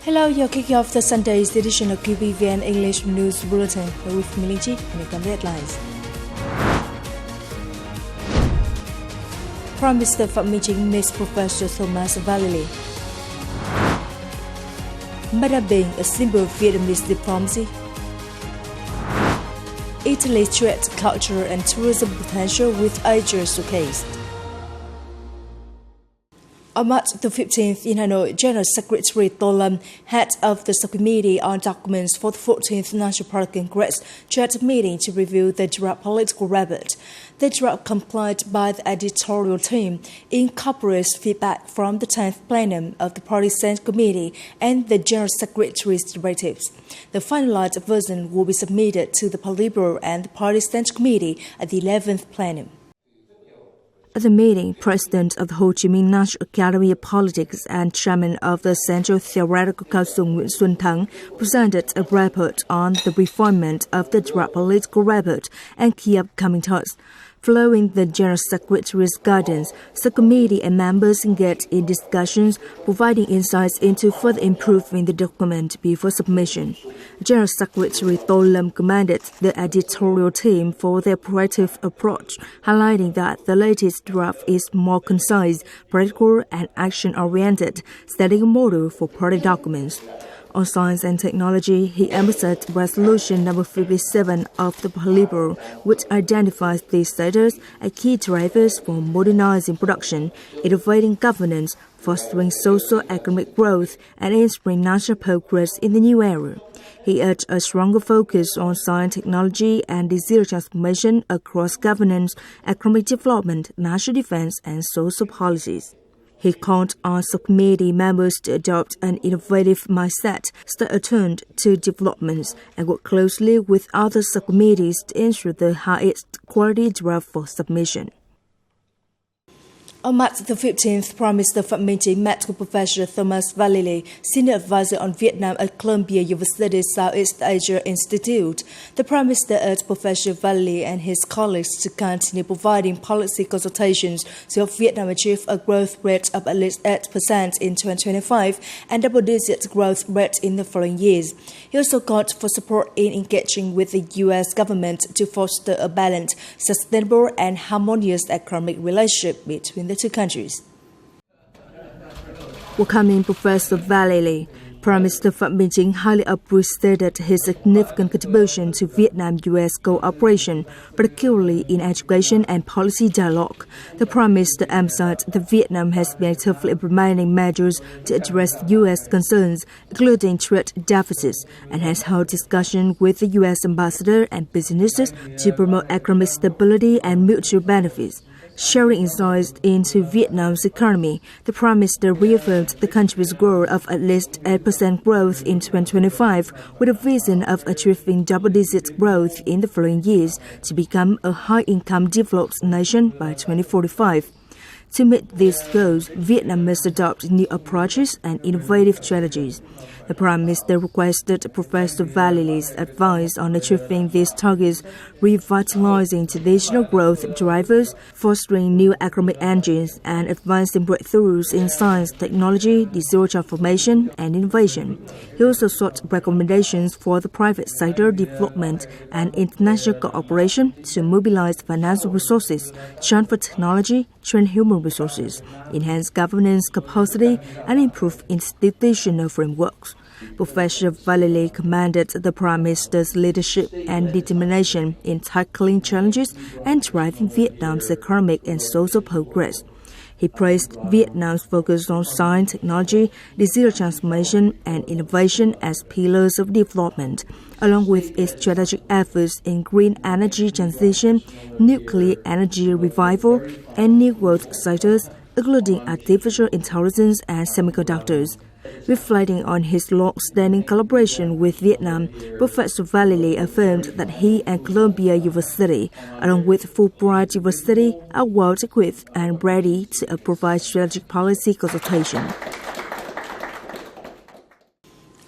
Hello, you're kicking off the Sunday's edition of QPVN English News Bulletin with MINH and the headlines. Prime Minister Phạm Minh Chính meets Professor Thomas Vallely. BINH, a symbol of Vietnamese diplomacy. Italy threats culture and tourism potential with Asia showcased. On March the 15th in Hanoi, General Secretary To Lâm, head of the Subcommittee on Documents for the 14th National Party Congress, chaired a meeting to review the draft political report. The draft, compiled by the editorial team, incorporates feedback from the 10th plenum of the Party Central Committee and the General Secretary's directives. The finalized version will be submitted to the Politburo and the Party Central Committee at the 11th plenum. At the meeting, President of the Ho Chi Minh National Academy of Politics and Chairman of the Central Theoretical Council Nguyễn Xuân Thắng presented a report on the refinement of the draft political report and key upcoming tasks. Following the General Secretary's guidance, the committee and members engaged in discussions, providing insights into further improving the document before submission. General Secretary To Lâm commended the editorial team for their proactive approach, highlighting that the latest draft is more concise, practical, and action-oriented, setting a model for party documents. On science and technology, he emphasized Resolution number 57 of the Politburo, which identifies these sectors as key drivers for modernizing production, innovating governance, fostering socio-economic growth, and ensuring national progress in the new era. He urged a stronger focus on science, technology, and digital transformation across governance, economic development, national defense, and social policies. He called on subcommittee members to adopt an innovative mindset, stay attuned to developments, and work closely with other subcommittees to ensure the highest quality draft for submission. On March the 15th, Prime Minister Phạm Minh Chính met with Professor Thomas Vallely, Senior Advisor on Vietnam at Columbia University's Southeast Asia Institute. The Prime Minister urged Professor Vallely and his colleagues to continue providing policy consultations to help Vietnam achieve a growth rate of at least 8% in 2025 and double-digit growth rate in the following years. He also called for support in engaging with the U.S. government to foster a balanced, sustainable, and harmonious economic relationship between the two countries. Welcoming Professor Vallely, Prime Minister Phạm Minh Chính highly appreciated his significant contribution to Vietnam-U.S. cooperation, particularly in education and policy dialogue. The Prime Minister emphasized that Vietnam has been actively implementing measures to address U.S. concerns, including trade deficits, and has held discussion with the U.S. ambassador and businesses to promote economic stability and mutual benefits. Sharing insights into Vietnam's economy, the Prime Minister reaffirmed the country's goal of at least 8% growth in 2025, with a vision of achieving double-digit growth in the following years to become a high-income developed nation by 2045. To meet these goals, Vietnam must adopt new approaches and innovative strategies. The Prime Minister requested Professor Vallely's advice on achieving these targets, revitalizing traditional growth drivers, fostering new economic engines, and advancing breakthroughs in science, technology, digital transformation, and innovation. He also sought recommendations for the private sector development and international cooperation to mobilize financial resources, transfer technology, train human resources, enhance governance capacity, and improve institutional frameworks. Professor Vallely commended the Prime Minister's leadership and determination in tackling challenges and driving Vietnam's economic and social progress. He praised Vietnam's focus on science, technology, digital transformation, and innovation as pillars of development, along with its strategic efforts in green energy transition, nuclear energy revival, and new growth sectors, including artificial intelligence and semiconductors. Reflecting on his long-standing collaboration with Vietnam, Professor Vallely affirmed that he and Columbia University, along with Fulbright University, are well equipped and ready to provide strategic policy consultation.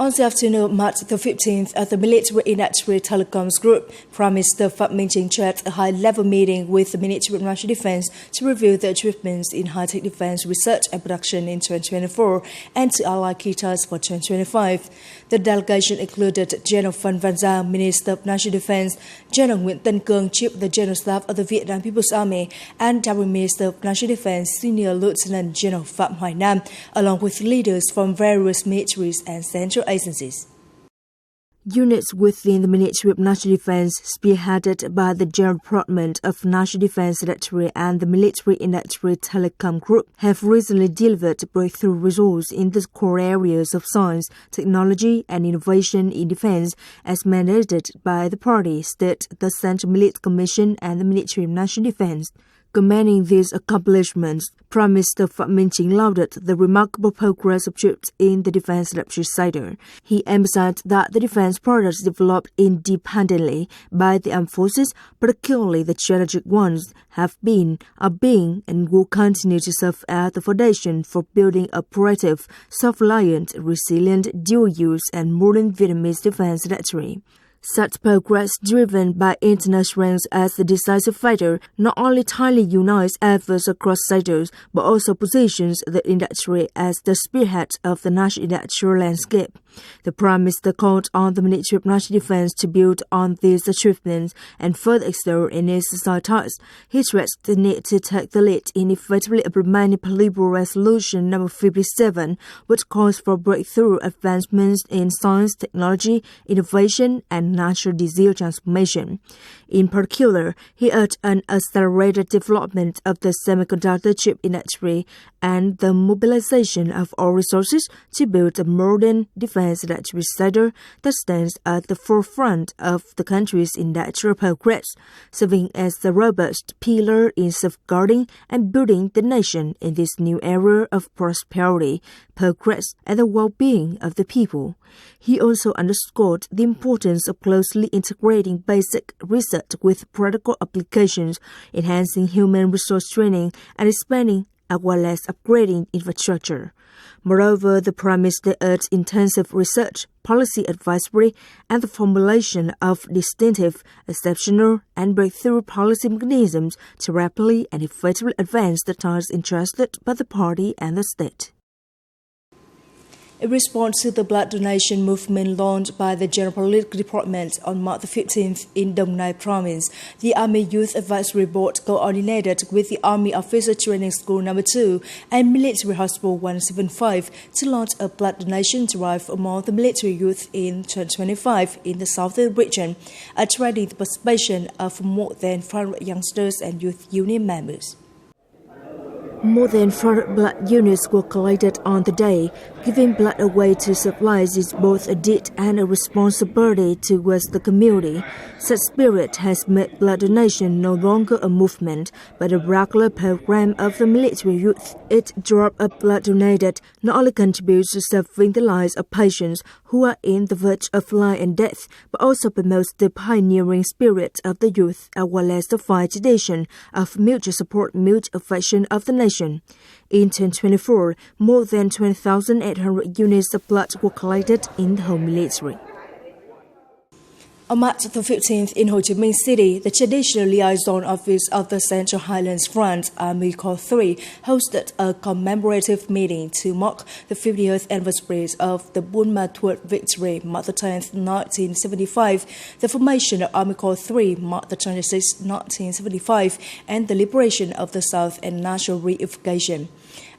On the afternoon of March the 15th, at the Military Industrial Telecoms Group, Prime Minister Phạm Minh Chính chaired a high-level meeting with the Ministry of National Defense to review the achievements in high-tech defense research and production in 2024 and to outline key tasks for 2025. The delegation included General Phan Van Giang, Minister of National Defense, General Nguyễn Tân Cương, Chief of the General Staff of the Vietnam People's Army, and Deputy Minister of National Defense, Senior Lieutenant General Phạm Hoài Nam, along with leaders from various militaries and central agencies. Units within the Ministry of National Defense, spearheaded by the General Department of National Defense Secretary and the Military Industrial Telecom Group, have recently delivered breakthrough results in the core areas of science, technology, and innovation in defense, as mandated by the party, state, the Central Military Commission, and the Ministry of National Defense. Commending these accomplishments, Prime Minister Phạm Minh Chính lauded the remarkable progress achieved in the defense industry sector. He emphasized that the defense products developed independently by the armed forces, particularly the strategic ones, have been, are being, and will continue to serve as the foundation for building a proactive, self-reliant, resilient, dual-use, and modern Vietnamese defense industry. Such progress, driven by international strengths as the decisive fighter, not only tightly unites efforts across sectors, but also positions the industry as the spearhead of the national industrial landscape. The Prime Minister called on the Ministry of National Defense to build on these achievements and further excel in its societal tasks. He stressed the need to take the lead in effectively implementing Political Resolution No. 57, which calls for breakthrough advancements in science, technology, innovation, and natural disaster transformation. In particular, he urged an accelerated development of the semiconductor chip industry and the mobilization of all resources to build a modern defense industry sector that stands at the forefront of the country's industrial progress, serving as the robust pillar in safeguarding and building the nation in this new era of prosperity, progress, and the well-being of the people. He also underscored the importance of closely integrating basic research with practical applications, enhancing human resource training, and expanding as well as upgrading infrastructure. Moreover, the Prime Minister urged intensive research, policy advisory, and the formulation of distinctive, exceptional, and breakthrough policy mechanisms to rapidly and effectively advance the tasks entrusted by the party and the state. In response to the blood donation movement launched by the General Political Department on March 15th in Dong Nai Province, the Army Youth Advisory Board coordinated with the Army Officer Training School No. 2 and Military Hospital 175 to launch a blood donation drive among the military youth in 2025 in the southern region, attracting the participation of more than 500 youngsters and youth union members. More than 400 blood units were collected on the day. Giving blood away to supplies is both a deed and a responsibility towards the community. Such spirit has made blood donation no longer a movement, but a regular program of the military youth. Each drop of blood donated not only contributes to saving the lives of patients who are in the verge of life and death, but also promotes the pioneering spirit of the youth, as well as the fine tradition of mutual support, mutual affection of the nation. In 2024, more than 20,800 units of blood were collected in the whole military. On March the 15th in Ho Chi Minh City, the Traditional Liaison Office of the Central Highlands Front, Army Corps 3, hosted a commemorative meeting to mark the 50th anniversary of the Buôn Ma Thuột victory, March the 10th, 1975, the formation of Army Corps 3, March the 26th, 1975, and the liberation of the South and national reunification.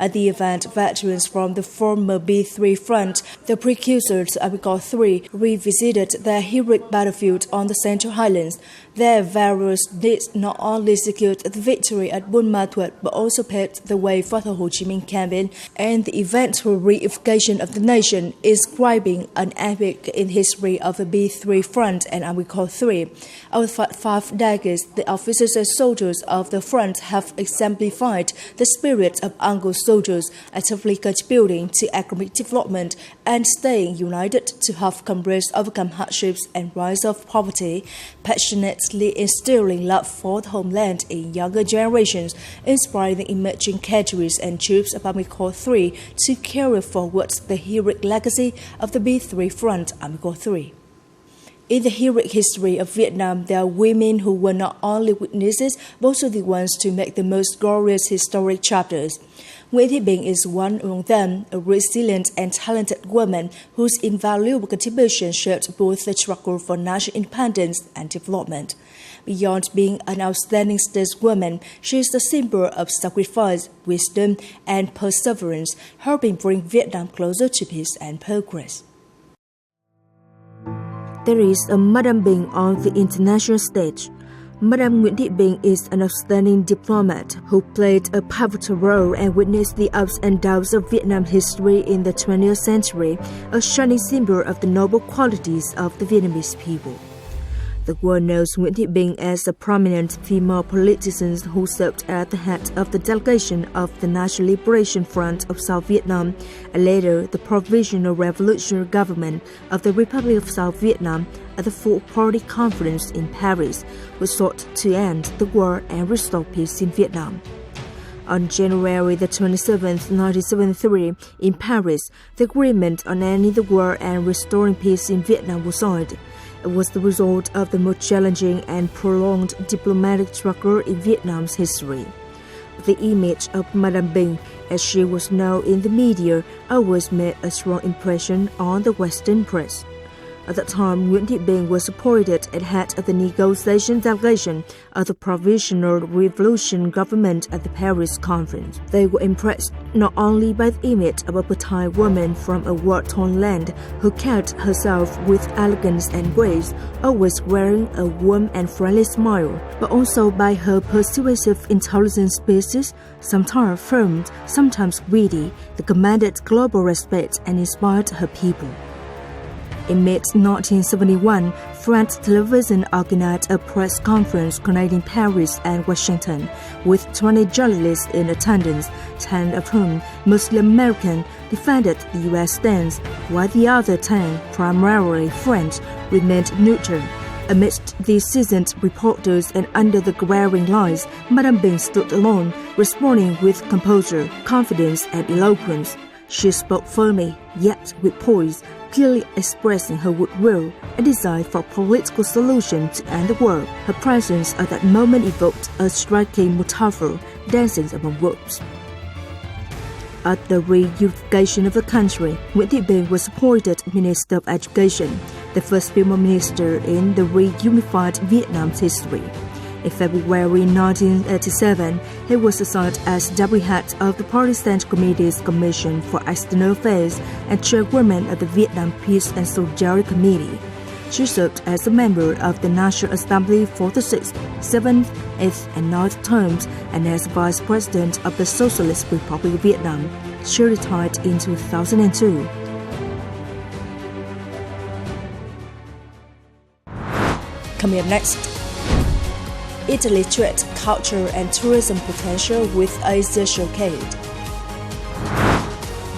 At the event, veterans from the former B3 front, the precursor to Army Corps 3, revisited their heroic battlefield on the Central Highlands. Their various deeds not only secured the victory at Buôn Ma Thuột, but also paved the way for the Ho Chi Minh campaign and the eventual reunification of the nation, inscribing an epoch in history of the B3 front and Army Corps 3. Over 5 decades, the officers and soldiers of the front have exemplified the spirit of Anglo soldiers, actively contributing to economic development and staying united to help comrades overcome hardships and rise of poverty, passionately instilling love for the homeland in younger generations, inspiring the emerging cadres and troops of Army Corps 3 to carry forward the heroic legacy of the B3 Front Army Corps 3. In the heroic history of Vietnam, there are women who were not only witnesses, but also the ones to make the most glorious historic chapters. Nguyễn Thị Bình is one among them, a resilient and talented woman whose invaluable contribution shaped both the struggle for national independence and development. Beyond being an outstanding stateswoman, she is a symbol of sacrifice, wisdom, and perseverance, helping bring Vietnam closer to peace and progress. There is a Madame Binh on the international stage. Madame Nguyễn Thị Bình is an outstanding diplomat who played a pivotal role and witnessed the ups and downs of Vietnam history in the 20th century, a shining symbol of the noble qualities of the Vietnamese people. The world knows Nguyễn Thị Bình as a prominent female politician who served at the head of the delegation of the National Liberation Front of South Vietnam and later the Provisional Revolutionary Government of the Republic of South Vietnam at the Four-Party Conference in Paris, which sought to end the war and restore peace in Vietnam. On January the 27th, 1973, in Paris, the agreement on ending the war and restoring peace in Vietnam was signed. It was the result of the most challenging and prolonged diplomatic struggle in Vietnam's history. The image of Madame Binh, as she was known in the media, always made a strong impression on the Western press. At that time, Nguyễn Thị Bình was appointed as head of the negotiation delegation of the Provisional Revolution Government at the Paris Conference. They were impressed not only by the image of a petite woman from a war-torn land who carried herself with elegance and grace, always wearing a warm and friendly smile, but also by her persuasive, intelligent speeches, sometimes firm, sometimes witty, that commanded global respect and inspired her people. In mid-1971, French television organized a press conference connecting Paris and Washington, with 20 journalists in attendance, 10 of whom, mostly American, defended the U.S. stance, while the other 10, primarily French, remained neutral. Amidst these seasoned reporters and under the glaring lights, Madame Binh stood alone, responding with composure, confidence, and eloquence. She spoke firmly, yet with poise, clearly expressing her goodwill and desire for a political solution to end the war. Her presence at that moment evoked a striking metaphor, dancing among ropes. At the reunification of the country, Nguyễn Thị Bình was appointed Minister of Education, the first female minister in the reunified Vietnam's history. In February 1987, he was assigned as deputy head of the Party Central Committee's Commission for External Affairs and chairwoman of the Vietnam Peace and Solidarity Committee. She served as a member of the National Assembly for the 6th, 7th, 8th, and 9th terms and as vice president of the Socialist Republic of Vietnam. She retired in 2002. Coming up next, Italy trade, culture and tourism potential with Asia showcased.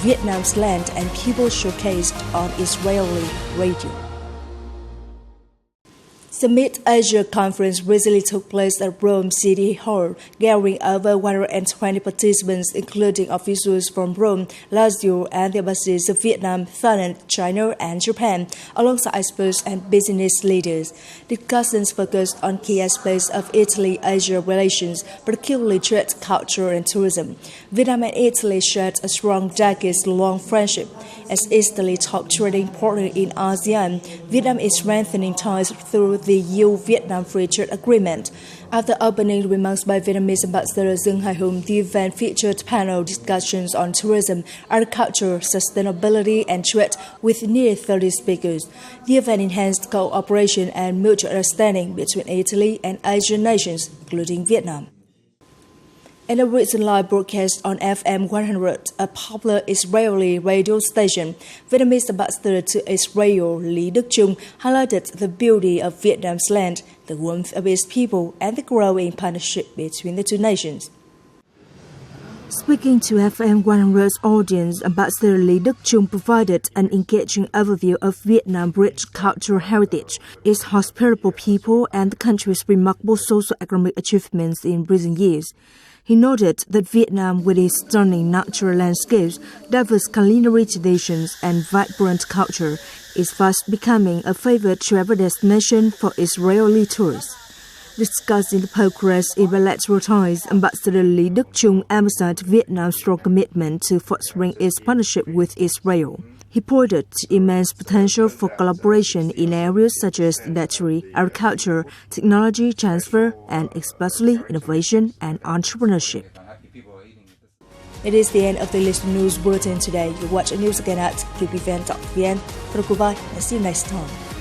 Vietnam's land and people showcased on Israeli radio. The Mid-Asia Conference recently took place at Rome City Hall, gathering over 120 participants, including officials from Rome, Lazio, and the embassies of Vietnam, Thailand, China, and Japan, alongside experts and business leaders. Discussions focused on key aspects of Italy-Asia relations, particularly trade, culture, and tourism. Vietnam and Italy shared a strong decades-long friendship. As Italy's top trading partner in ASEAN, Vietnam is strengthening ties through the EU-Vietnam Free Trade Agreement. After opening remarks by Vietnamese Ambassador Dương Hải Hùng, the event featured panel discussions on tourism, agriculture, sustainability, and trade with nearly 30 speakers. The event enhanced cooperation and mutual understanding between Italy and Asian nations, including Vietnam. In a recent live broadcast on FM 100, a popular Israeli radio station, Vietnamese ambassador to Israel Lý Đức Trung highlighted the beauty of Vietnam's land, the warmth of its people, and the growing partnership between the two nations. Speaking to FM 100's audience, Ambassador Lý Đức Chung provided an engaging overview of Vietnam's rich cultural heritage, its hospitable people, and the country's remarkable socio-economic achievements in recent years. He noted that Vietnam, with its stunning natural landscapes, diverse culinary traditions, and vibrant culture, is fast becoming a favorite travel destination for Israeli tourists. Discussing the progress in bilateral ties, Ambassador Lý Đức Chung emphasized Vietnam's strong commitment to fostering its partnership with Israel. He pointed to immense potential for collaboration in areas such as industry, agriculture, technology transfer, and especially innovation and entrepreneurship. It is the end of the listening news bulletin today. You watch the news again at qpvn.vn. Goodbye and see you next time.